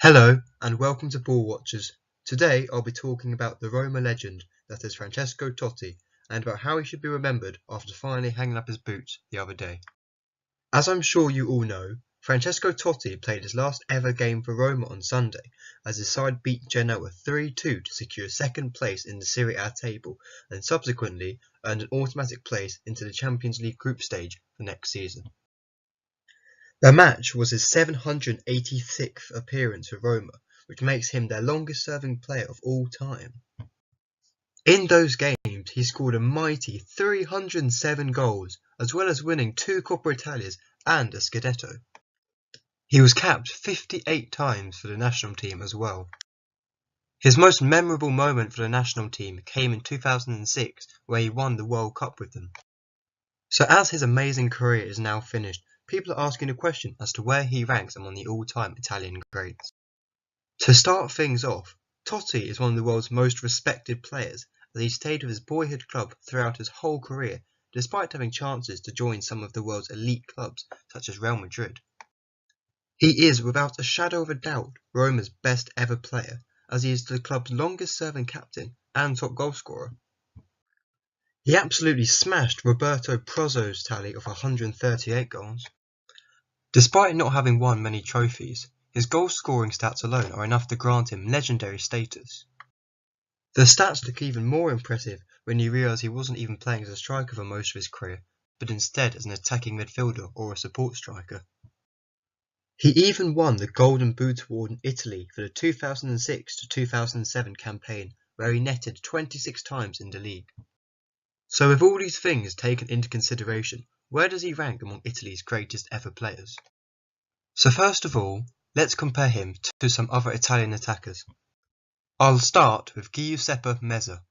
Hello and welcome to Ball Watchers. Today I'll be talking about the Roma legend that is Francesco Totti and about how he should be remembered after finally hanging up his boots the other day. As I'm sure you all know, Francesco Totti played his last ever game for Roma on Sunday as his side beat Genoa 3-2 to secure second place in the Serie A table and subsequently earned an automatic place into the Champions League group stage for next season. The match was his 786th appearance for Roma, which makes him their longest-serving player of all time. In those games, he scored a mighty 307 goals, as well as winning 2 Coppa Italias and a Scudetto. He was capped 58 times for the national team as well. His most memorable moment for the national team came in 2006, where he won the World Cup with them. So as his amazing career is now finished, people are asking the question as to where he ranks among the all-time Italian greats. To start things off, Totti is one of the world's most respected players as he stayed with his boyhood club throughout his whole career despite having chances to join some of the world's elite clubs such as Real Madrid. He is without a shadow of a doubt Roma's best ever player as he is the club's longest serving captain and top goalscorer. He absolutely smashed Roberto Prozzo's tally of 138 goals. Despite not having won many trophies, his goal-scoring stats alone are enough to grant him legendary status. The stats look even more impressive when you realise he wasn't even playing as a striker for most of his career, but instead as an attacking midfielder or a support striker. He even won the Golden Boot Award in Italy for the 2006 to 2007 campaign, where he netted 26 times in the league. So with all these things taken into consideration, where does he rank among Italy's greatest ever players? So first of all, let's compare him to some other Italian attackers. I'll start with Giuseppe Meazza.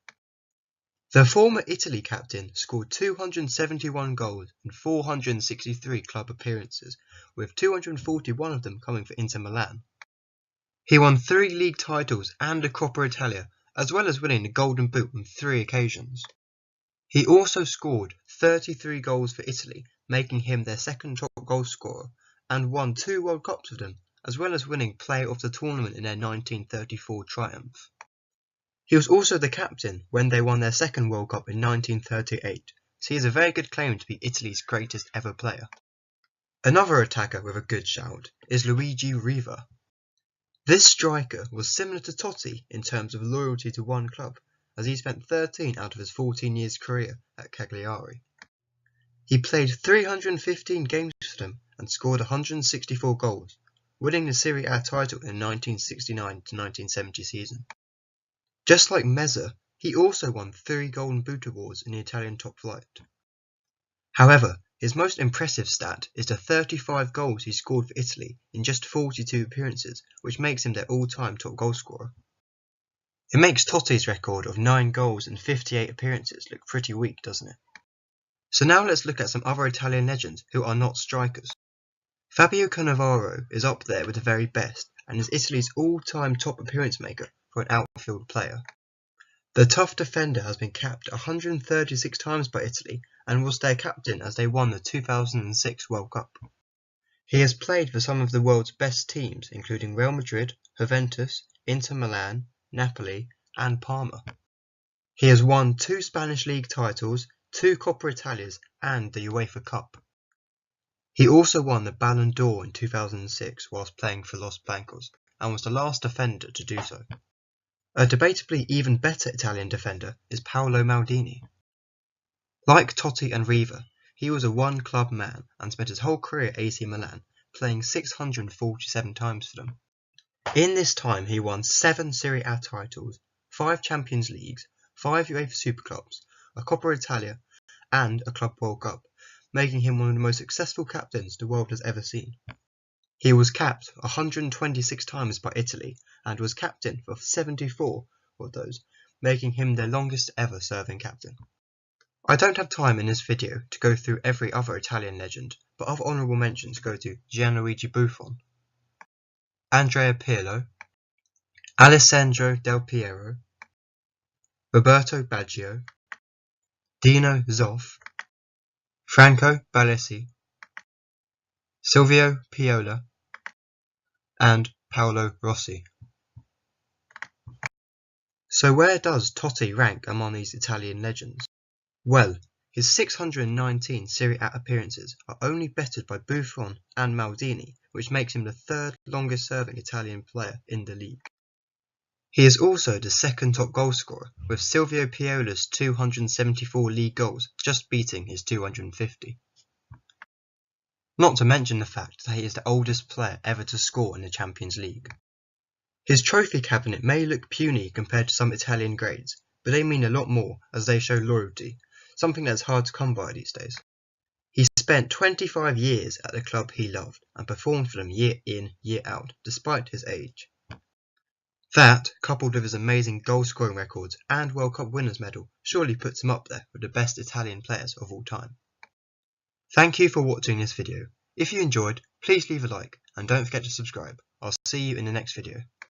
The former Italy captain scored 271 goals in 463 club appearances, with 241 of them coming for Inter Milan. He won 3 league titles and a Coppa Italia, as well as winning the Golden Boot on 3 occasions. He also scored 33 goals for Italy, making him their second top goalscorer, and won 2 World Cups with them, as well as winning Player of the Tournament in their 1934 triumph. He was also the captain when they won their second World Cup in 1938, so he has a very good claim to be Italy's greatest ever player. Another attacker with a good shout is Luigi Riva. This striker was similar to Totti in terms of loyalty to one club, as he spent 13 out of his 14 years career at Cagliari. He played 315 games for them and scored 164 goals, winning the Serie A title in the 1969-1970 season. Just like Meazza, he also won 3 Golden Boot awards in the Italian top flight. However, his most impressive stat is the 35 goals he scored for Italy in just 42 appearances, which makes him their all-time top goalscorer. It makes Totti's record of 9 goals in 58 appearances look pretty weak, doesn't it? So now let's look at some other Italian legends who are not strikers. Fabio Cannavaro is up there with the very best and is Italy's all-time top appearance maker for an outfield player. The tough defender has been capped 136 times by Italy and was their captain as they won the 2006 World Cup. He has played for some of the world's best teams including Real Madrid, Juventus, Inter Milan, Napoli and Parma. He has won 2 Spanish League titles, 2 Coppa Italias and the UEFA Cup. He also won the Ballon d'Or in 2006 whilst playing for Los Blancos and was the last defender to do so. A debatably even better Italian defender is Paolo Maldini. Like Totti and Riva, he was a one-club man and spent his whole career at AC Milan, playing 647 times for them. In this time he won 7 Serie A titles, 5 Champions Leagues, 5 UEFA Supercups, a Coppa Italia and a Club World Cup, making him one of the most successful captains the world has ever seen. He was capped 126 times by Italy and was captain for 74 of those, making him their longest ever serving captain. I don't have time in this video to go through every other Italian legend, but other honourable mentions go to Gianluigi Buffon, Andrea Pirlo, Alessandro Del Piero, Roberto Baggio, Dino Zoff, Franco Baresi, Silvio Piola, and Paolo Rossi. So where does Totti rank among these Italian legends? Well, his 619 Serie A appearances are only bettered by Buffon and Maldini, which makes him the third longest serving Italian player in the league. He is also the second top goalscorer, with Silvio Piola's 274 league goals just beating his 250. Not to mention the fact that he is the oldest player ever to score in the Champions League. His trophy cabinet may look puny compared to some Italian grades, but they mean a lot more as they show loyalty, something that's hard to come by these days. He spent 25 years at the club he loved and performed for them year in, year out, despite his age. That, coupled with his amazing goal-scoring records and World Cup winners' medal, surely puts him up there with the best Italian players of all time. Thank you for watching this video. If you enjoyed, please leave a like and don't forget to subscribe. I'll see you in the next video.